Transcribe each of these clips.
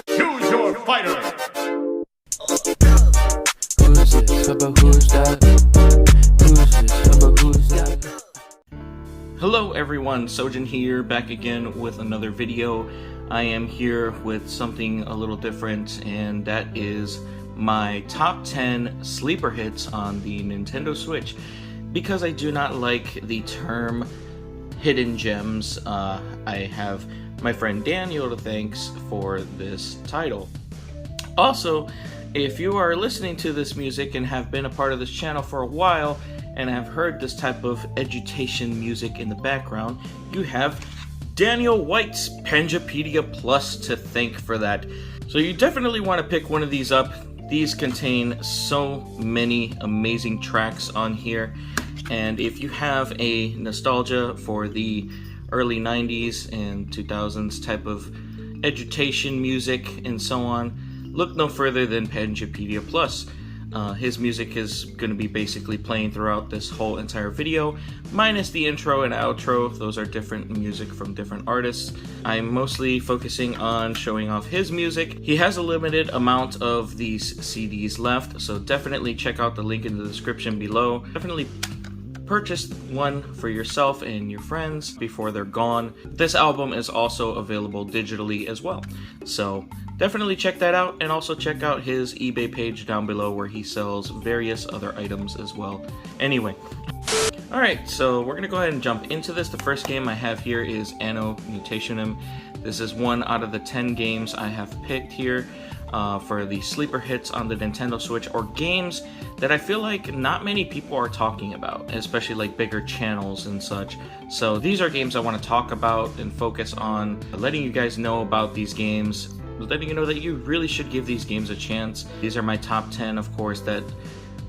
Choose your fighter! Who's this? About who's that? Who's this? About who's that? Hello everyone, Sojan here, back again with another video. I am here with something a little different, and that is my top 10 sleeper hits on the Nintendo Switch. Because I do not like the term hidden gems, I have my friend Daniel to thank for this title. Also, if you are listening to this music and have been a part of this channel for a while and have heard this type of education music in the background, you have Daniel White's Pangapedia Plus to thank for that. So you definitely want to pick one of these up. These contain so many amazing tracks on here, and if you have a nostalgia for the early 90s and 2000s type of education music and so on, look no further than Pangapedia Plus. His music is going to be basically playing throughout this whole entire video, minus the intro and outro. Those are different music from different artists. I'm mostly focusing on showing off his music. He has a limited amount of these CDs left, so definitely check out the link in the description below. Definitely purchase one for yourself and your friends before they're gone. This album is also available digitally as well, so definitely check that out, and also check out his eBay page down below where he sells various other items as well. Anyway, alright, so we're gonna go ahead and jump into this. The first game I have here is Anno Mutationem. This is one out of the 10 games I have picked here for the sleeper hits on the Nintendo Switch, or games that I feel like not many people are talking about, especially like bigger channels and such. So these are games I want to talk about and focus on letting you guys know about these games, letting you know that you really should give these games a chance. These are my top 10, of course, that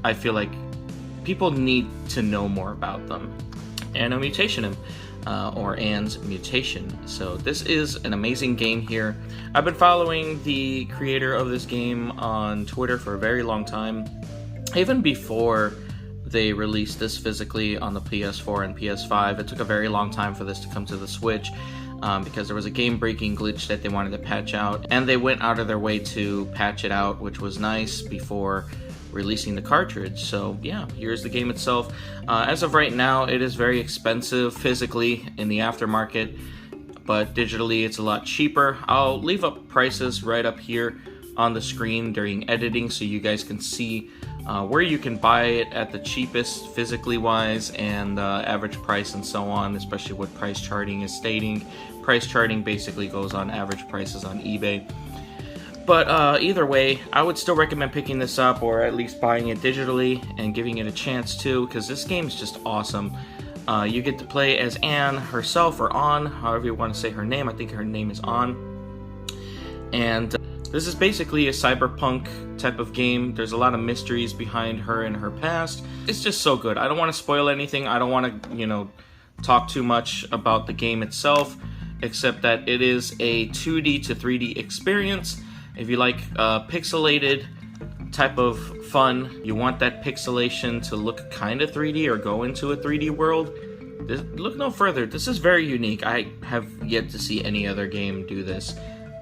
I feel like people need to know more about them. Anno Mutationem, or Anne's Mutation. So this is an amazing game here. I've been following the creator of this game on Twitter for a very long time, even before they released this physically on the PS4 and PS5. It took a very long time for this to come to the Switch, because there was a game-breaking glitch that they wanted to patch out, and they went out of their way to patch it out, which was nice, before releasing the cartridge. So yeah, here's the game itself. As of right now, it is very expensive physically in the aftermarket, but digitally it's a lot cheaper. I'll leave up prices right up here on the screen during editing so you guys can see where you can buy it at the cheapest physically wise, and average price and so on, especially what price charting is stating. Price charting basically goes on average prices on eBay. But either way, I would still recommend picking this up, or at least buying it digitally and giving it a chance too, because this game is just awesome. You get to play as Anne herself, or On, however you want to say her name. I think her name is On. And this is basically a cyberpunk type of game. There's a lot of mysteries behind her and her past. It's just so good. I don't want to spoil anything. I don't want to, talk too much about the game itself, except that it is a 2D to 3D experience. If you like pixelated type of fun, you want that pixelation to look kind of 3D or go into a 3D world, look no further. This is very unique. I have yet to see any other game do this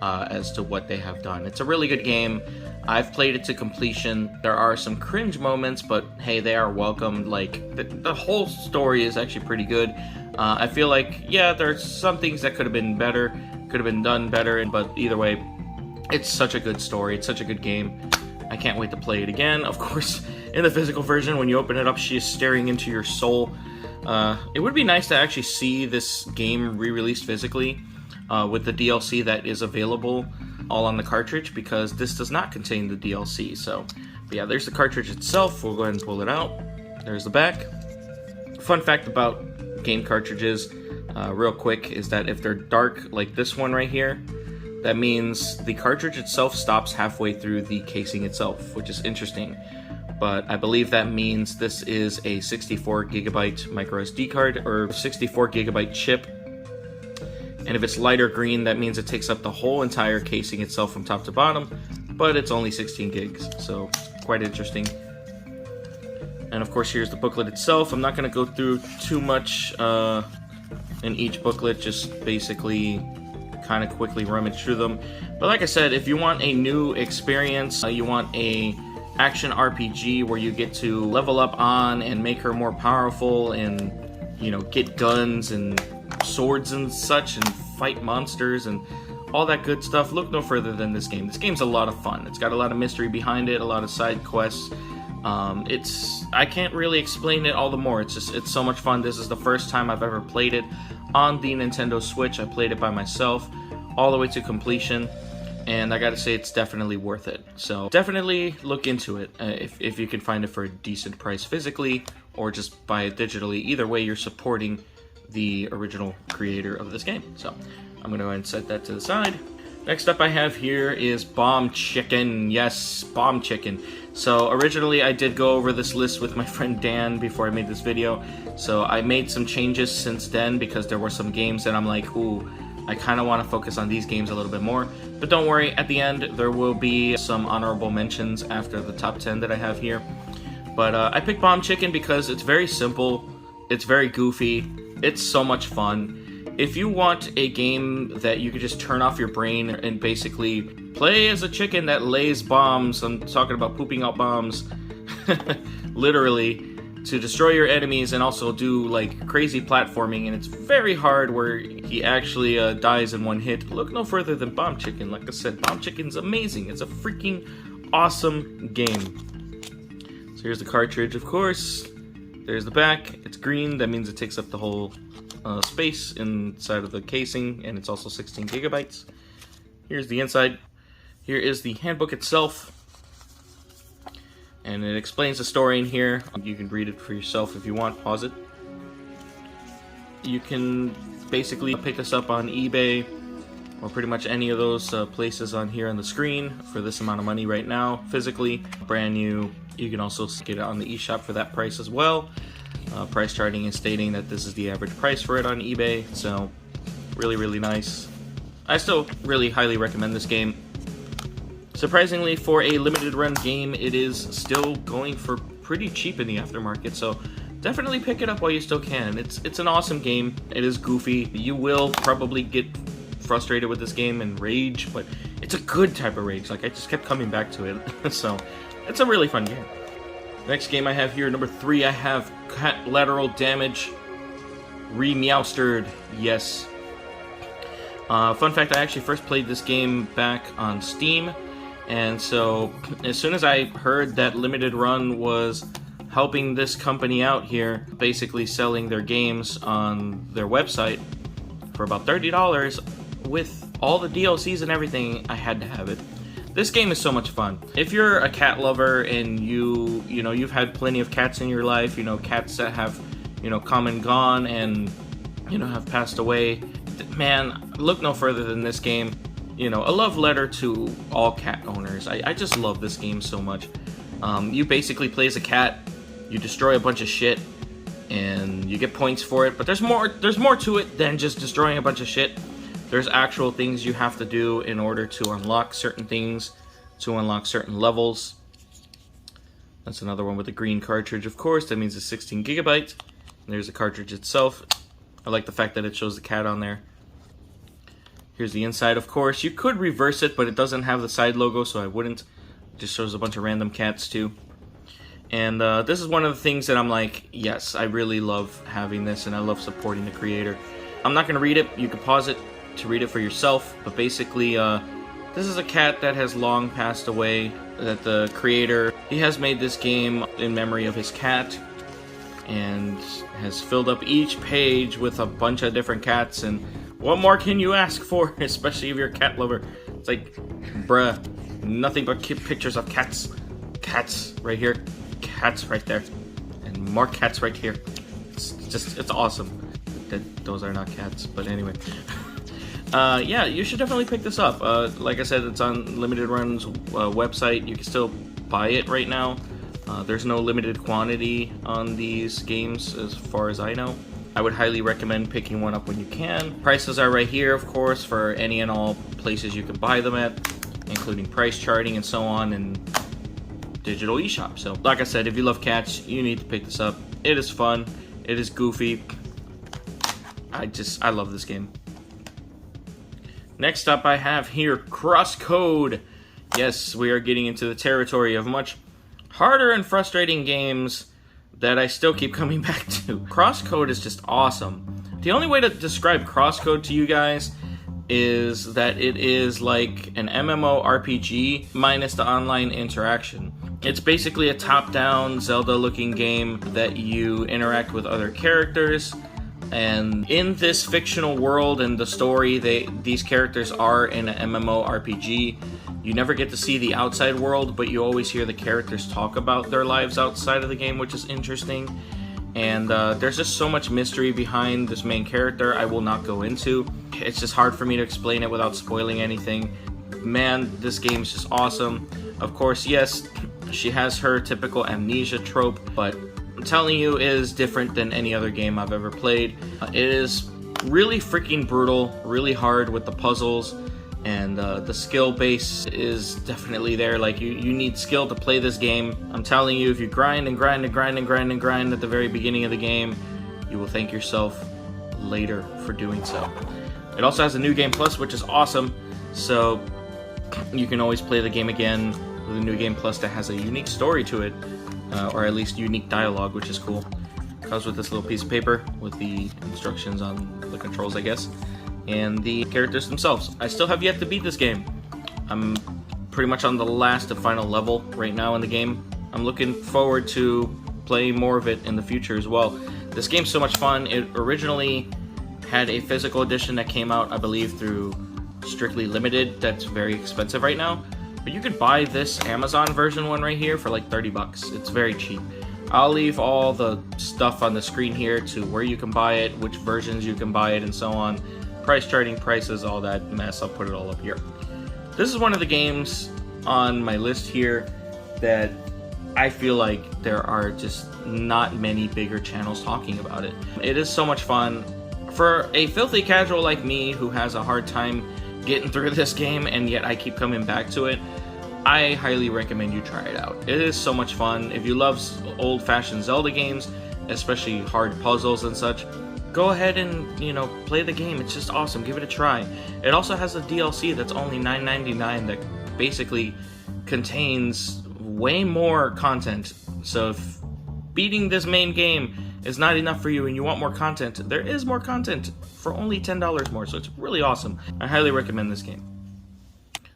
as to what they have done. It's a really good game. I've played it to completion. There are some cringe moments, but hey, they are welcomed. Like, the whole story is actually pretty good. I feel like, yeah, there's some things that could have been better, could have been done better, but either way, it's such a good story. It's such a good game. I can't wait to play it again. Of course, in the physical version, when you open it up, she is staring into your soul. It would be nice to actually see this game re-released physically with the DLC that is available all on the cartridge, because this does not contain the DLC. So, but yeah, there's the cartridge itself. We'll go ahead and pull it out. There's the back. Fun fact about game cartridges, real quick, is that if they're dark like this one right here, that means the cartridge itself stops halfway through the casing itself, which is interesting. But I believe that means this is a 64 gigabyte micro SD card, or 64 gigabyte chip. And if it's lighter green, that means it takes up the whole entire casing itself from top to bottom, but it's only 16 gigs, so quite interesting. And of course, here's the booklet itself. I'm not going to go through too much in each booklet, just basically kind of quickly rummage through them. But like I said, if you want a new experience, you want a action RPG where you get to level up on and make her more powerful and, you know, get guns and swords and such and fight monsters and all that good stuff, look no further than this game. This game's a lot of fun. It's got a lot of mystery behind it, a lot of side quests. I can't really explain it all the more. It's so much fun. This is the first time I've ever played it on the Nintendo Switch. I played it by myself all the way to completion, and I gotta say it's definitely worth it. So definitely look into it if you can find it for a decent price physically or just buy it digitally. Either way, you're supporting the original creator of this game. So I'm gonna go ahead and set that to the side. Next up I have here is Bomb Chicken. Yes, Bomb Chicken. So originally I did go over this list with my friend Dan before I made this video. So I made some changes since then because there were some games that I'm like, ooh, I kind of want to focus on these games a little bit more. But don't worry, at the end there will be some honorable mentions after the top 10 that I have here. But I picked Bomb Chicken because it's very simple, it's very goofy, it's so much fun. If you want a game that you could just turn off your brain and basically play as a chicken that lays bombs, I'm talking about pooping out bombs, literally, to destroy your enemies and also do like crazy platforming, and it's very hard where he actually dies in one hit, look no further than Bomb Chicken. Like I said, Bomb Chicken's amazing. It's a freaking awesome game. So here's the cartridge, of course. There's the back. It's green. That means it takes up the whole space inside of the casing, and it's also 16 gigabytes. Here's the inside. Here is the handbook itself, and it explains the story in here. You can read it for yourself if you want. Pause it. You can basically pick this up on eBay or pretty much any of those places on here on the screen for this amount of money right now, physically, brand new. You can also get it on the eShop for that price as well. Price charting is stating that this is the average price for it on eBay, so really, really nice. I still really highly recommend this game. Surprisingly, for a limited run game, it is still going for pretty cheap in the aftermarket, so definitely pick it up while you still can. It's an awesome game. It is goofy. You will probably get frustrated with this game and rage, but it's a good type of rage. Like, I just kept coming back to it, so it's a really fun game. Next game I have here, number 3, I have Lateral Damage Remastered. Yes. Fun fact, I actually first played this game back on Steam, and so as soon as I heard that Limited Run was helping this company out here, basically selling their games on their website for about $30 with all the DLCs and everything, I had to have it. This game is so much fun. If you're a cat lover and you've had plenty of cats in your life, cats that have, come and gone and, have passed away, man, look no further than this game. A love letter to all cat owners. I just love this game so much. You basically play as a cat, you destroy a bunch of shit, and you get points for it, but there's more to it than just destroying a bunch of shit. There's actual things you have to do in order to unlock certain things, to unlock certain levels. That's another one with the green cartridge, of course. That means it's 16 gigabytes. And there's the cartridge itself. I like the fact that it shows the cat on there. Here's the inside, of course. You could reverse it, but it doesn't have the side logo, so I wouldn't. It just shows a bunch of random cats, too. And this is one of the things that I'm like, yes, I really love having this, and I love supporting the creator. I'm not going to read it. You can pause it to read it for yourself, but basically this is a cat that has long passed away, that the creator, he has made this game in memory of his cat and has filled up each page with a bunch of different cats, and what more can you ask for, especially if you're a cat lover? It's like, bruh, nothing but pictures of cats. Cats right here, cats right there, and more cats right here. It's awesome. Those are not cats, but anyway. Yeah, you should definitely pick this up. Like I said, it's on Limited Run's website. You can still buy it right now. There's no limited quantity on these games as far as I know. I would highly recommend picking one up when you can. Prices are right here, of course, for any and all places you can buy them at, including price charting and so on, and digital eShop. So, like I said, if you love cats, you need to pick this up. It is fun. It is goofy. I love this game. Next up I have here Crosscode. Yes, we are getting into the territory of much harder and frustrating games that I still keep coming back to. Crosscode is just awesome. The only way to describe Crosscode to you guys is that it is like an MMORPG minus the online interaction. It's basically a top-down Zelda-looking game that you interact with other characters, and in this fictional world and the story, these characters are in an MMORPG. You never get to see the outside world, but you always hear the characters talk about their lives outside of the game, which is interesting. And there's just so much mystery behind this main character I will not go into. It's just hard for me to explain it without spoiling anything. Man, this game is just awesome. Of course, yes, she has her typical amnesia trope, but I'm telling you, it is different than any other game I've ever played. It is really freaking brutal, really hard with the puzzles, and the skill base is definitely there. Like, you need skill to play this game. I'm telling you, if you grind and grind and grind and grind and grind at the very beginning of the game, you will thank yourself later for doing so. It also has a New Game Plus, which is awesome, so you can always play the game again with a New Game Plus that has a unique story to it, or at least unique dialogue, which is cool. It comes with this little piece of paper with the instructions on the controls, I guess, and the characters themselves. I still have yet to beat this game. I'm pretty much on the last and final level right now in the game. I'm looking forward to playing more of it in the future as well. This game's so much fun. It originally had a physical edition that came out, I believe, through Strictly Limited. That's very expensive right now. But you could buy this Amazon version one right here for like 30 bucks. It's very cheap. I'll leave all the stuff on the screen here to where you can buy it, which versions you can buy it, and so on. Price charting, prices, all that mess. I'll put it all up here. This is one of the games on my list here that I feel like there are just not many bigger channels talking about it. It is so much fun. For a filthy casual like me who has a hard time getting through this game and yet I keep coming back to it, I highly recommend you try it out. It is so much fun. If you love old-fashioned Zelda games, especially hard puzzles and such, go ahead and, play the game. It's just awesome. Give it a try. It also has a DLC that's only $9.99 that basically contains way more content. So if beating this main game is not enough for you and you want more content, there is more content for only $10 more, so it's really awesome. I highly recommend this game.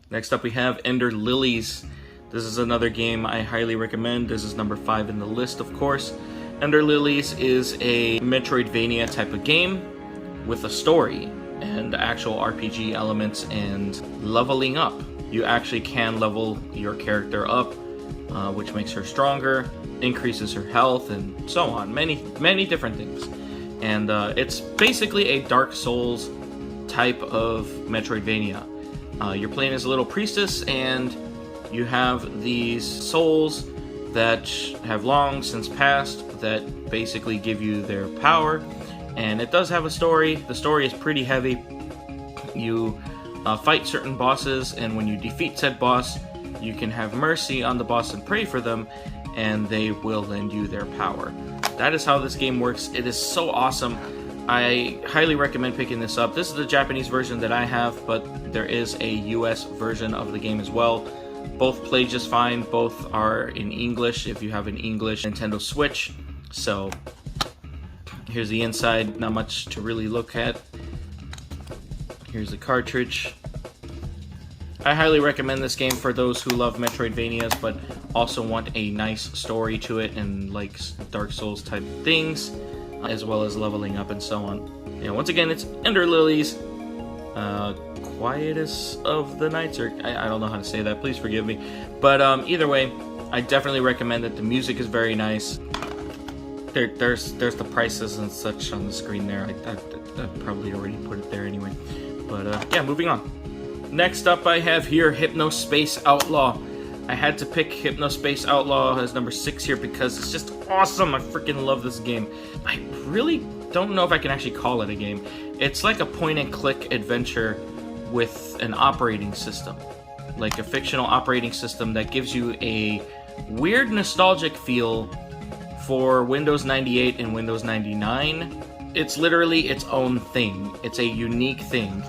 Next up we have Ender Lilies. This is another game I highly recommend. This is number 5 in the list, of course. Ender Lilies is a Metroidvania type of game with a story and actual RPG elements and leveling up. You actually can level your character up, which makes her stronger, increases her health, and so on. Many different things. And it's basically a Dark Souls type of Metroidvania. You're playing as a little priestess, and you have these souls that have long since passed that basically give you their power. And it does have a story. The story is pretty heavy. You fight certain bosses, and when you defeat said boss, you can have mercy on the boss and pray for them, and they will lend you their power. That is how this game works. It is so awesome. I highly recommend picking this up. This is the Japanese version that I have, but there is a US version of the game as well. Both play just fine. Both are in English if you have an English Nintendo Switch. So here's the inside. Not much to really look at. Here's the cartridge. I highly recommend this game for those who love Metroidvanias but also want a nice story to it and like Dark Souls type things, as well as leveling up and so on. Once again, it's Ender Lilies. Quietest of the nights, or I don't know how to say that, please forgive me. But either way, I definitely recommend it. The music is very nice. There's the prices and such on the screen there. I probably already put it there anyway. But yeah, moving on. Next up I have here Hypnospace Outlaw. I had to pick Hypnospace Outlaw as number 6 here because it's just awesome. I freaking love this game. I really don't know if I can actually call it a game. It's like a point-and-click adventure with an operating system. Like a fictional operating system that gives you a weird nostalgic feel for Windows 98 and Windows 99. It's literally its own thing. It's a unique thing.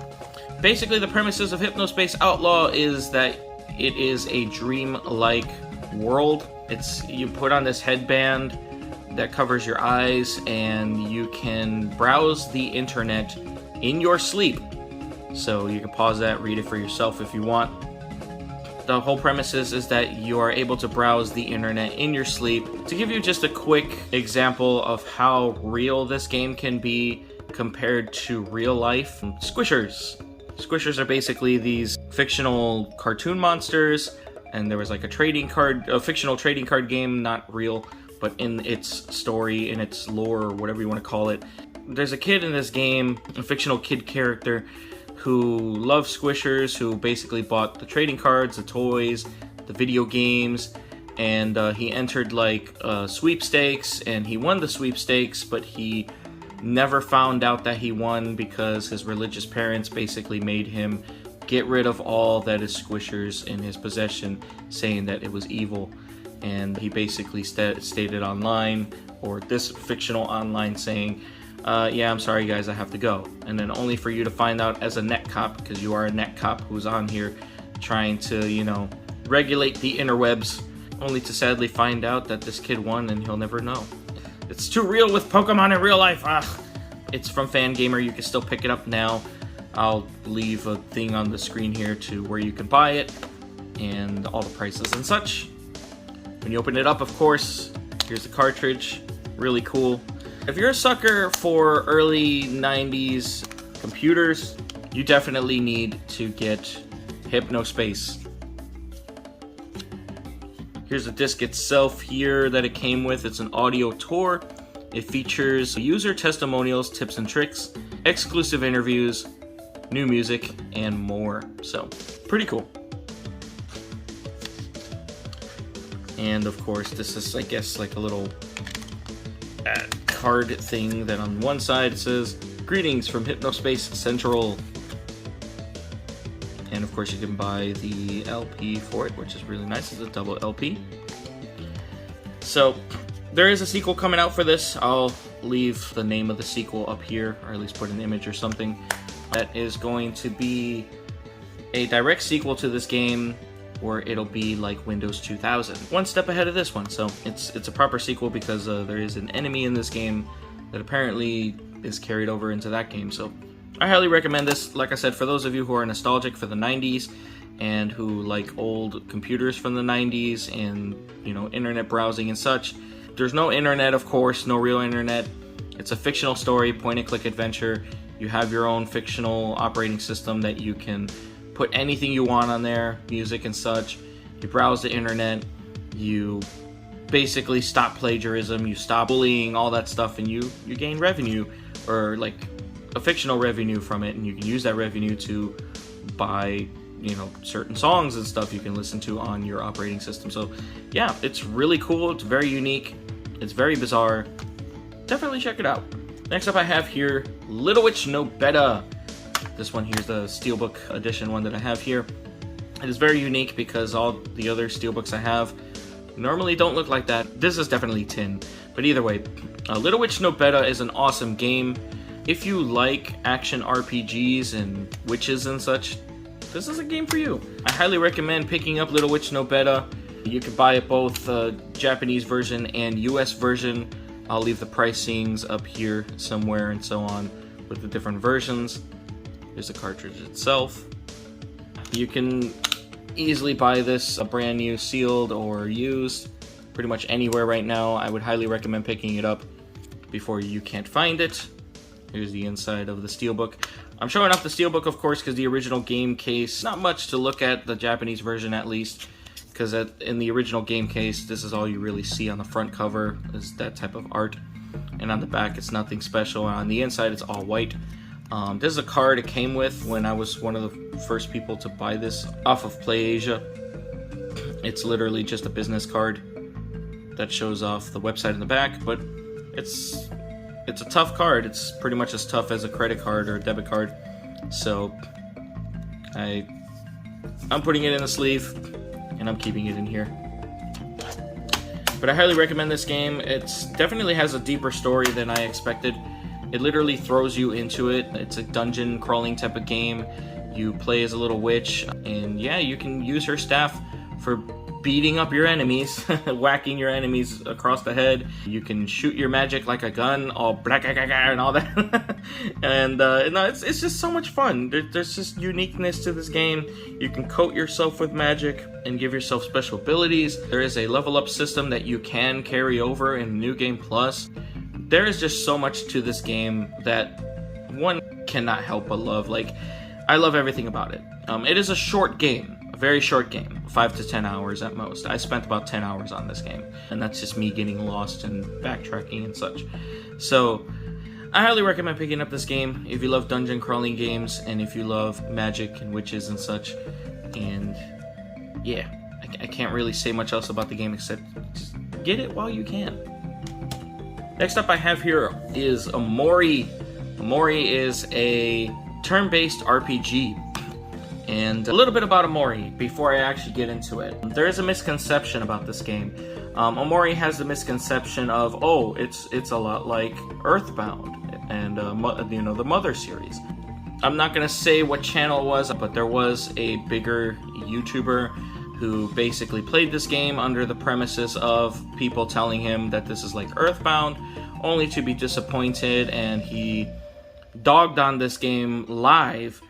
Basically, the premises of Hypnospace Outlaw is that it is a dream-like world. You put on this headband that covers your eyes, and you can browse the internet in your sleep. So you can pause that, read it for yourself if you want. The whole premise is that you are able to browse the internet in your sleep. To give you just a quick example of how real this game can be compared to real life, Squishers. Squishers are basically these fictional cartoon monsters, and there was like a fictional trading card game, not real, but in its story, in its lore, or whatever you want to call it. There's a kid in this game, a fictional kid character, who loves Squishers, who basically bought the trading cards, the toys, the video games, and he entered like sweepstakes, and he won the sweepstakes, but he never found out that he won because his religious parents basically made him get rid of all that is Squishers in his possession, saying that it was evil. And he basically stated online, or this fictional online, saying, yeah, I'm sorry guys, I have to go. And then only for you to find out as a net cop, because you are a net cop who's on here trying to, regulate the interwebs, only to sadly find out that this kid won and he'll never know. It's too real with Pokemon in real life. It's from Fangamer. You can still pick it up now. I'll leave a thing on the screen here to where you can buy it and all the prices and such. When you open it up, of course, here's the cartridge. Really cool. If you're a sucker for early 90s computers, you definitely need to get Hypnospace. Here's the disc itself here that it came with. It's an audio tour. It features user testimonials, tips and tricks, exclusive interviews, new music, and more. So, pretty cool. And of course, this is, I guess, like a little card thing that on one side says, "Greetings from Hypnospace Central." And of course you can buy the LP for it, which is really nice. It's a double LP. So there is a sequel coming out for this. I'll leave the name of the sequel up here, or at least put an image or something. That is going to be a direct sequel to this game, where it'll be like Windows 2000. One step ahead of this one, so it's a proper sequel because there is an enemy in this game that apparently is carried over into that game. So I highly recommend this. Like I said, for those of you who are nostalgic for the 90s and who like old computers from the 90s and, internet browsing and such. There's no internet, of course, no real internet. It's a fictional story, point-and-click adventure. You have your own fictional operating system that you can put anything you want on there, music and such. You browse the internet, you basically stop plagiarism, you stop bullying, all that stuff, and you gain revenue, or like a fictional revenue from it, and you can use that revenue to buy, certain songs and stuff you can listen to on your operating system. So yeah, it's really cool, it's very unique, it's very bizarre. Definitely check it out. Next up I have here Little Witch No Beta. This one here's the Steelbook edition one that I have here. It is very unique because all the other Steelbooks I have normally don't look like that. This is definitely tin, but either way, Little Witch No Beta is an awesome game. If you like action RPGs and witches and such, this is a game for you. I highly recommend picking up Little Witch No Beta. You can buy it both Japanese version and US version. I'll leave the pricings up here somewhere and so on with the different versions. Here's the cartridge itself. You can easily buy this brand new, sealed or used, pretty much anywhere right now. I would highly recommend picking it up before you can't find it. Here's the inside of the Steelbook. I'm showing off the Steelbook, of course, because the original game case, not much to look at, the Japanese version at least, because in the original game case, this is all you really see on the front cover, is that type of art. And on the back, it's nothing special. On the inside, it's all white. This is a card it came with when I was one of the first people to buy this off of PlayAsia. It's literally just a business card that shows off the website in the back, but it's a tough card. It's pretty much as tough as a credit card or a debit card. So I'm putting it in the sleeve and I'm keeping it in here. But I highly recommend this game. It definitely has a deeper story than I expected. It literally throws you into it. It's a dungeon crawling type of game. You play as a little witch, and yeah, you can use her staff for beating up your enemies, whacking your enemies across the head. You can shoot your magic like a gun, all black and all that. And no, it's just so much fun. There's just uniqueness to this game. You can coat yourself with magic and give yourself special abilities. There is a level up system that you can carry over in New Game Plus. There is just so much to this game that one cannot help but love. Like, I love everything about it. It is a short game. Very short game, 5 to 10 hours at most. I spent about 10 hours on this game, and that's just me getting lost and backtracking and such. So, I highly recommend picking up this game if you love dungeon crawling games, and if you love magic and witches and such. And, yeah, I can't really say much else about the game except just get it while you can. Next up I have here is Amori. Amori is a turn-based RPG. And a little bit about Amori before I actually get into it. There is a misconception about this game. Amori has the misconception of, oh, it's a lot like Earthbound and the Mother series. I'm not gonna say what channel it was, but there was a bigger YouTuber who basically played this game under the premises of people telling him that this is like Earthbound, only to be disappointed, and he dogged on this game live,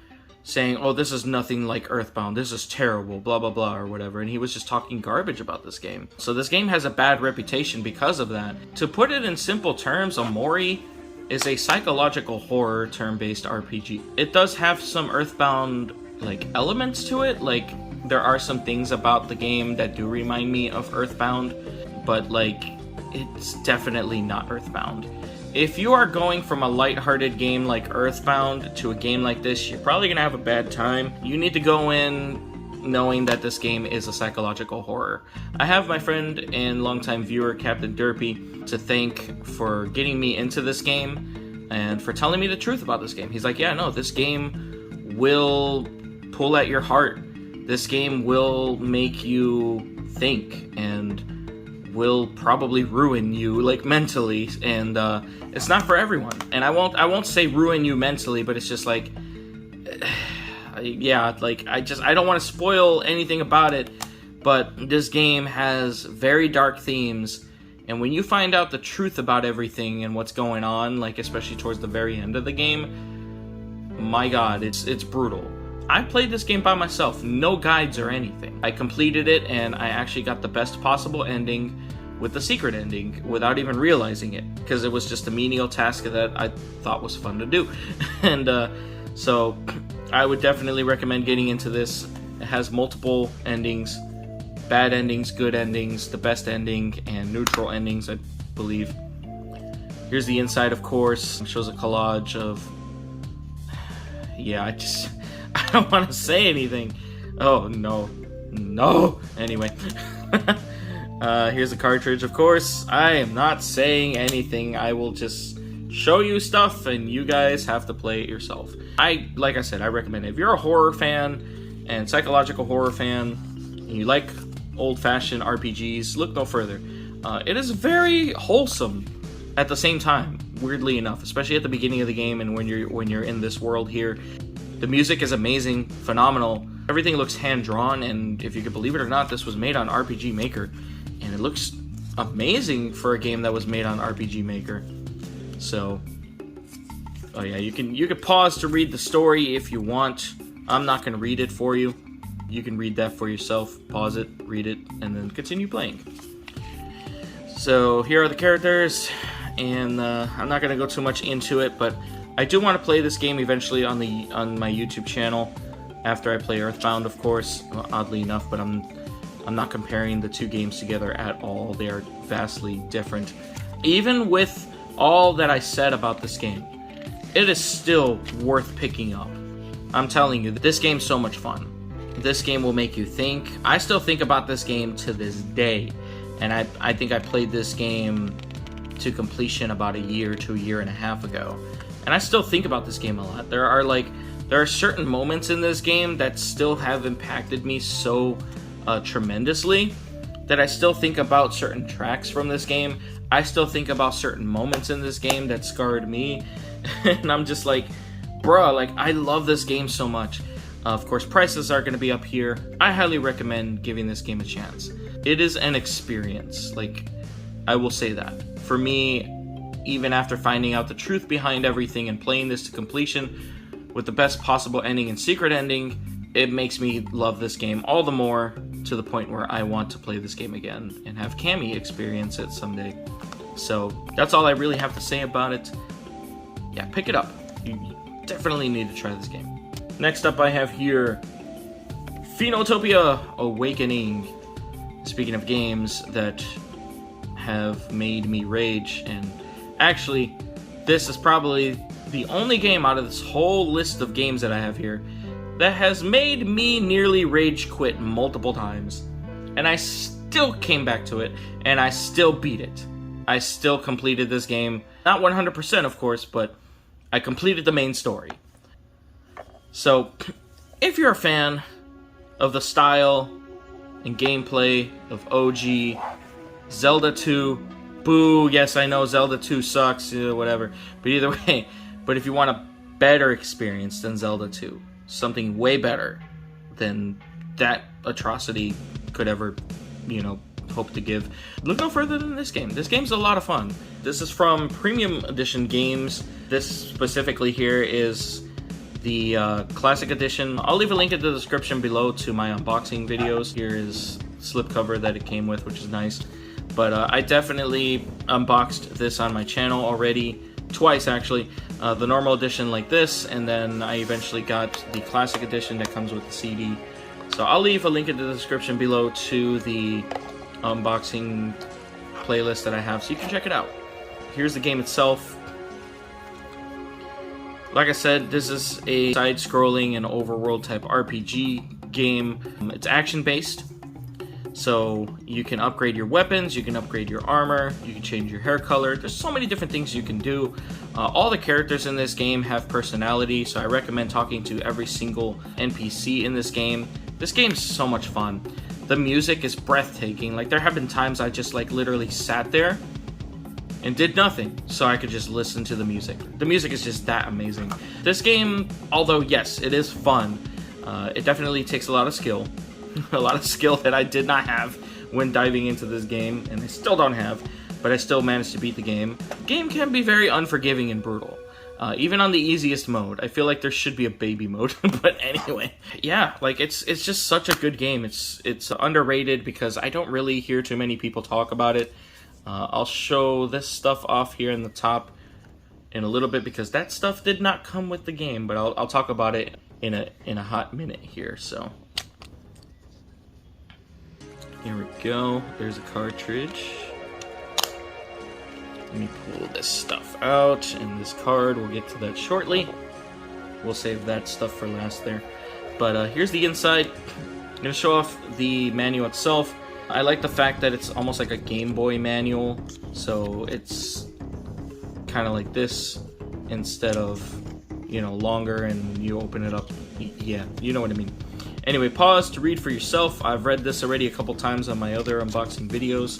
saying, oh, this is nothing like Earthbound, this is terrible, blah blah blah, or whatever, and he was just talking garbage about this game. So this game has a bad reputation because of that. To put it in simple terms, Amori is a psychological horror turn-based RPG. It does have some Earthbound like elements to it, like there are some things about the game that do remind me of Earthbound, but like it's definitely not Earthbound. If you are going from a lighthearted game like Earthbound to a game like this, you're probably going to have a bad time. You need to go in knowing that this game is a psychological horror. I have my friend and longtime viewer, Captain Derpy, to thank for getting me into this game and for telling me the truth about this game. He's like, yeah, no, this game will pull at your heart. This game will make you think and will probably ruin you like mentally, and it's not for everyone. And I won't say ruin you mentally, but it's just like yeah, like I don't want to spoil anything about it, but this game has very dark themes, and when you find out the truth about everything and what's going on, like especially towards the very end of the game, my god, it's brutal. I played this game by myself, no guides or anything. I completed it, and I actually got the best possible ending with the secret ending without even realizing it, because it was just a menial task that I thought was fun to do. And so I would definitely recommend getting into this. It has multiple endings, bad endings, good endings, the best ending, and neutral endings, I believe. Here's the inside, of course. It shows a collage of... yeah, I don't want to say anything. Oh, no. No! Anyway. Here's a cartridge, of course. I am not saying anything. I will just show you stuff, and you guys have to play it yourself. Like I said, I recommend it. If you're a horror fan and psychological horror fan, and you like old-fashioned RPGs, look no further. It is very wholesome at the same time, weirdly enough, especially at the beginning of the game and when you're in this world here. The music is amazing, phenomenal. Everything looks hand-drawn, and if you could believe it or not, this was made on RPG Maker, and it looks amazing for a game that was made on RPG Maker. So, oh yeah, you can pause to read the story if you want. I'm not going to read it for you. You can read that for yourself. Pause it, read it, and then continue playing. So here are the characters, and I'm not going to go too much into it, but I do want to play this game eventually on my YouTube channel after I play Earthbound, of course. Oddly enough, but I'm not comparing the two games together at all. They are vastly different. Even with all that I said about this game, it is still worth picking up. I'm telling you, this game's so much fun. This game will make you think. I still think about this game to this day, and I think I played this game to completion about a year to a year and a half ago. And I still think about this game a lot. There are certain moments in this game that still have impacted me so tremendously that I still think about certain tracks from this game. I still think about certain moments in this game that scarred me. And I'm just like, bruh, like, I love this game so much. Of course, prices are going to be up here. I highly recommend giving this game a chance. It is an experience, like, I will say that. For me, even after finding out the truth behind everything and playing this to completion with the best possible ending and secret ending, it makes me love this game all the more, to the point where I want to play this game again and have Camy experience it someday. So that's all I really have to say about it. Yeah, pick it up. You definitely need to try this game. Next up I have here Phenotopia Awakening. Speaking of games that have made me rage, and actually this is probably the only game out of this whole list of games that I have here that has made me nearly rage quit multiple times, and I still came back to it and I still beat it. I still completed this game, not 100% of course, but I completed the main story. So, if you're a fan of the style and gameplay of OG Zelda 2, boo, yes I know Zelda 2 sucks, whatever, but either way, but if you want a better experience than Zelda 2, something way better than that atrocity could ever, hope to give, look no further than this game. This game's a lot of fun. This is from Premium Edition Games. This specifically here is the Classic Edition. I'll leave a link in the description below to my unboxing videos. Here is slipcover that it came with, which is nice. But I definitely unboxed this on my channel already, twice actually. The normal edition like this, and then I eventually got the Classic Edition that comes with the CD. So I'll leave a link in the description below to the unboxing playlist that I have, so you can check it out. Here's the game itself. Like I said, this is a side-scrolling and overworld type RPG game. It's action-based, so you can upgrade your weapons, you can upgrade your armor, you can change your hair color. There's so many different things you can do. All the characters in this game have personality, so I recommend talking to every single NPC in this game. This game's so much fun. The music is breathtaking. Like, there have been times I just literally sat there and did nothing so I could just listen to the music. The music is just that amazing. This game, although yes, it is fun, it definitely takes a lot of skill. A lot of skill that I did not have when diving into this game, and I still don't have, but I still managed to beat the game. The game can be very unforgiving and brutal. Even on the easiest mode. I feel like there should be a baby mode, but anyway. Yeah, like, it's just such a good game. It's underrated because I don't really hear too many people talk about it. I'll show this stuff off here in the top in a little bit because that stuff did not come with the game, but I'll talk about it in a hot minute here. So here we go. There's a cartridge. Let me pull this stuff out, and this card, we'll get to that shortly. We'll save that stuff for last there. But here's the inside. I'm going to show off the manual itself. I like the fact that it's almost like a Game Boy manual, so it's kind of like this instead of, longer, and you open it up. Yeah, you know what I mean. Anyway, pause to read for yourself. I've read this already a couple times on my other unboxing videos,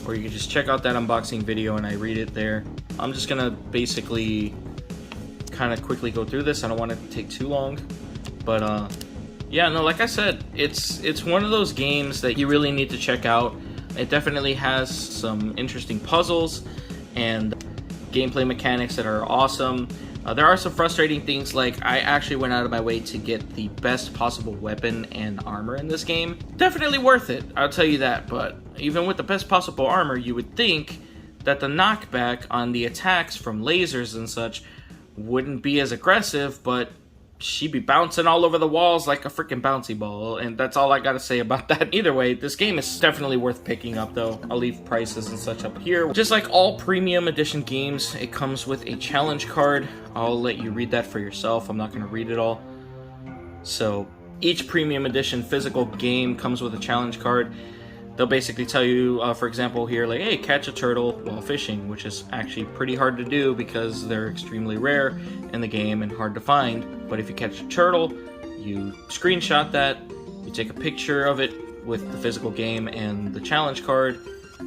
or you can just check out that unboxing video and I read it there. I'm just gonna basically kind of quickly go through this. I don't want it to take too long, but yeah, no, like I said, it's one of those games that you really need to check out. It definitely has some interesting puzzles and gameplay mechanics that are awesome. There are some frustrating things, like I actually went out of my way to get the best possible weapon and armor in this game. Definitely worth it, I'll tell you that, but even with the best possible armor, you would think that the knockback on the attacks from lasers and such wouldn't be as aggressive, but she'd be bouncing all over the walls like a freaking bouncy ball, and that's all I gotta say about that. Either way, this game is definitely worth picking up, though. I'll leave prices and such up here. Just like all premium edition games, it comes with a challenge card. I'll let you read that for yourself. I'm not gonna read it all. So each premium edition physical game comes with a challenge card. They'll basically tell you, for example here, like, hey, catch a turtle while fishing, which is actually pretty hard to do because they're extremely rare in the game and hard to find. But if you catch a turtle, you screenshot that, you take a picture of it with the physical game and the challenge card,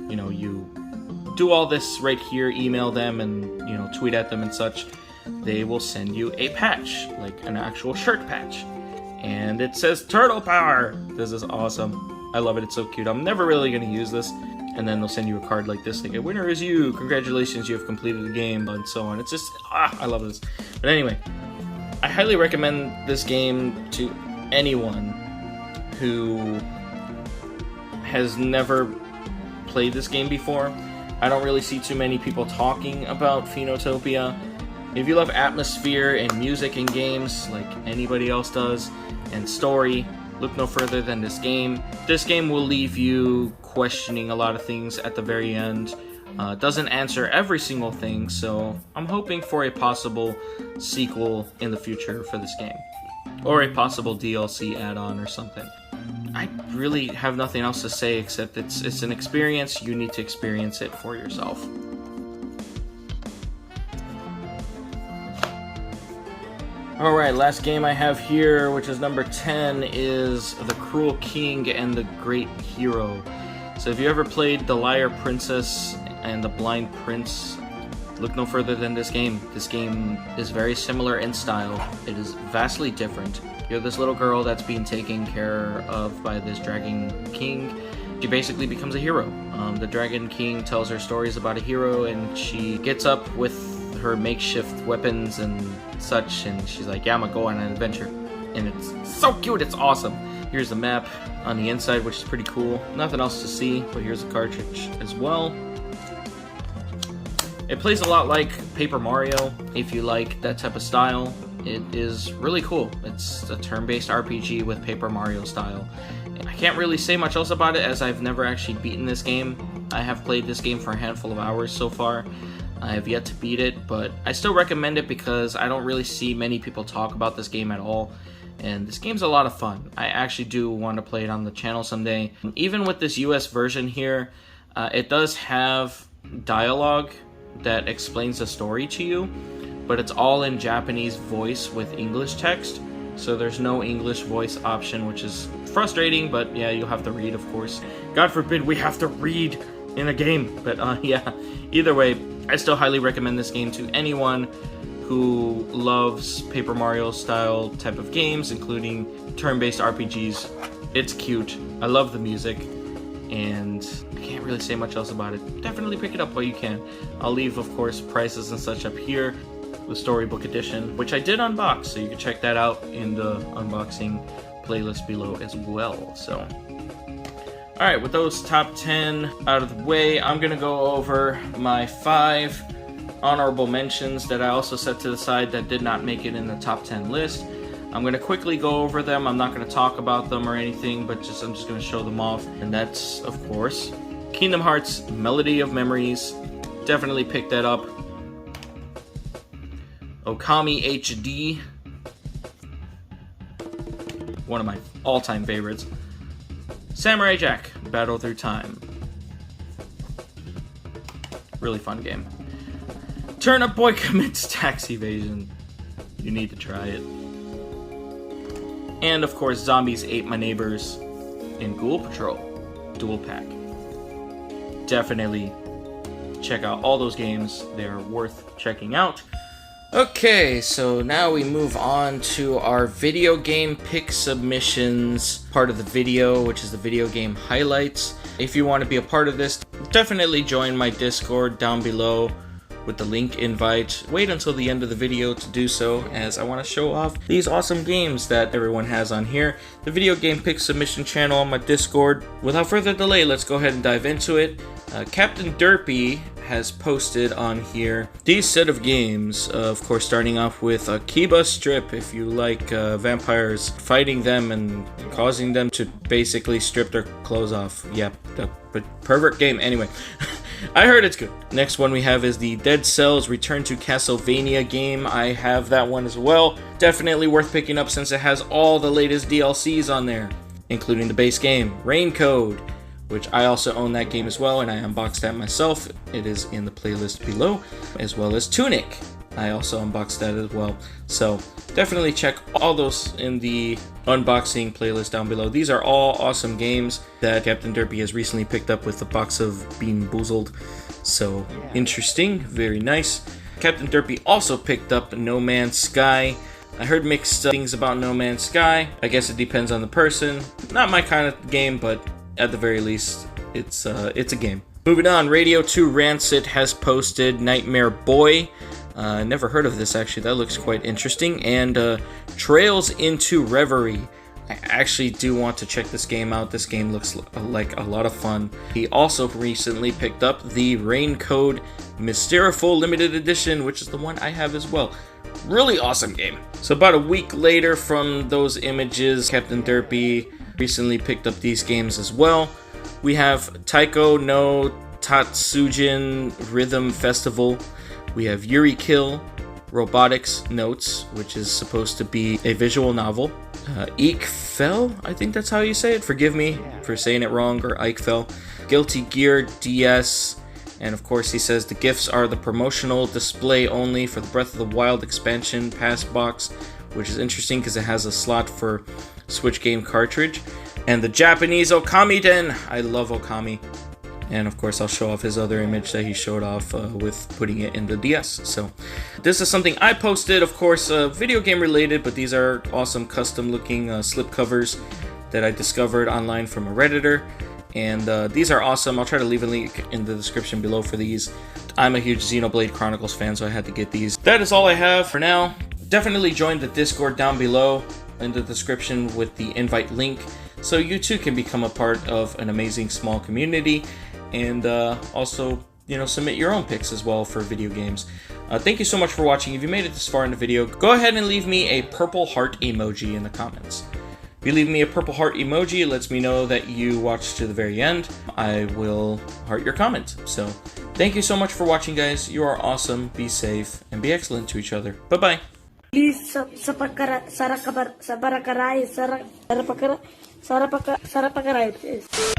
you do all this right here, email them and, tweet at them and such. They will send you a patch, like an actual shirt patch. and it says Turtle Power. This is awesome. I love it. It's so cute. I'm never really going to use this. And then they'll send you a card like this, like, a winner is you, congratulations, you have completed the game, and so on. It's just, I love this. But anyway, I highly recommend this game to anyone who has never played this game before. I don't really see too many people talking about Phenotopia. If you love atmosphere and music in games, like anybody else does, and story, look no further than this game. This game will leave you questioning a lot of things at the very end. Doesn't answer every single thing, so I'm hoping for a possible sequel in the future for this game. Or a possible DLC add-on or something. I really have nothing else to say except it's an experience. You need to experience it for yourself. Alright, last game I have here, which is number 10, is The Cruel King and the Great Hero. So if you ever played The Liar Princess and The Blind Prince, look no further than this game. This game is very similar in style. It is vastly different. You're this little girl that's being taken care of by this Dragon King. She basically becomes a hero. The Dragon King tells her stories about a hero, and she gets up with her makeshift weapons and such, and she's like, yeah, I'm gonna go on an adventure. And it's so cute, it's awesome. Here's the map on the inside, which is pretty cool. Nothing else to see, but here's a cartridge as well. It plays a lot like Paper Mario, if you like that type of style. It is really cool. It's a turn-based RPG with Paper Mario style. I can't really say much else about it, as I've never actually beaten this game. I have played this game for a handful of hours so far. I have yet to beat it, but I still recommend it because I don't really see many people talk about this game at all. And this game's a lot of fun. I actually do want to play it on the channel someday. Even with this US version here, it does have dialogue that explains the story to you, but it's all in Japanese voice with English text. So there's no English voice option, which is frustrating, but yeah, you'll have to read, of course. God forbid we have to read in a game, but yeah, either way, I still highly recommend this game to anyone who loves Paper Mario style type of games, including turn-based RPGs. It's cute, I love the music, and I can't really say much else about it. Definitely pick it up while you can. I'll leave, of course, prices and such up here. The Storybook Edition, which I did unbox, so you can check that out in the unboxing playlist below as well. So, alright, with those top 10 out of the way, I'm going to go over my 5 honorable mentions that I also set to the side that did not make it in the top 10 list. I'm going to quickly go over them. I'm not going to talk about them or anything, but I'm just going to show them off. And that's, of course, Kingdom Hearts Melody of Memories. Definitely pick that up. Okami HD. One of my all-time favorites. Samurai Jack, Battle Through Time. Really fun game. Turnip Boy Commits Tax Evasion. You need to try it. And of course, Zombies Ate My Neighbors in Ghoul Patrol Dual Pack. Definitely check out all those games. They're worth checking out. Okay, so now we move on to our video game pick submissions part of the video, which is the video game highlights. If you want to be a part of this, definitely join my Discord down below with the link invite. Wait until the end of the video to do so, as I want to show off these awesome games that everyone has on here. The video game pick submission channel on my Discord. Without further delay, let's go ahead and dive into it. Captain Derpy has posted on here these set of games, of course starting off with Akiba Strip, if you like vampires, fighting them and causing them to basically strip their clothes off. Yep, but pervert game anyway. I heard it's good. Next one we have is the Dead Cells Return to Castlevania game. I have that one as well. Definitely worth picking up since it has all the latest DLCs on there, including the base game, Rain Code, which I also own that game as well, and I unboxed that myself. It is in the playlist below, as well as Tunic. I also unboxed that as well. So definitely check all those in the unboxing playlist down below. These are all awesome games that Captain Derpy has recently picked up with a box of Bean Boozled. So interesting, very nice. Captain Derpy also picked up No Man's Sky. I heard mixed things about No Man's Sky. I guess it depends on the person. Not my kind of game, but at the very least, it's a game. Moving on, Radio 2 Rancid has posted Nightmare Boy. Never heard of this actually, that looks quite interesting. And Trails into Reverie. I actually do want to check this game out. This game looks like a lot of fun. He also recently picked up the Raincode Mysteriful Limited Edition, which is the one I have as well. Really awesome game. So about a week later from those images, Captain Derpy recently picked up these games as well. We have Taiko no Tatsujin Rhythm Festival. We have Yuri Kill, Robotics Notes, which is supposed to be a visual novel. Ike Fell, I think that's how you say it. Forgive me for saying it wrong, or Ike Fell. Guilty Gear DS. And of course he says the gifts are the promotional display only for the Breath of the Wild expansion pass box, which is interesting because it has a slot for Switch game cartridge. And the Japanese Okami-den. I love Okami. And of course I'll show off his other image that he showed off with putting it in the DS. So this is something I posted, of course, video game related, but these are awesome custom looking slipcovers that I discovered online from a Redditor. And these are awesome. I'll try to leave a link in the description below for these. I'm a huge Xenoblade Chronicles fan, so I had to get these. That is all I have for now. Definitely join the Discord down below in the description with the invite link, so you too can become a part of an amazing small community, and also, you know, submit your own picks as well for video games. Thank you so much for watching. If you made it this far in the video, go ahead and leave me a purple heart emoji in the comments. If you leave me a purple heart emoji, it lets me know that you watched to the very end. I will heart your comment. So, thank you so much for watching, guys. You are awesome, be safe, and be excellent to each other. Bye-bye. Please sa pagkaray, sa pagkaray.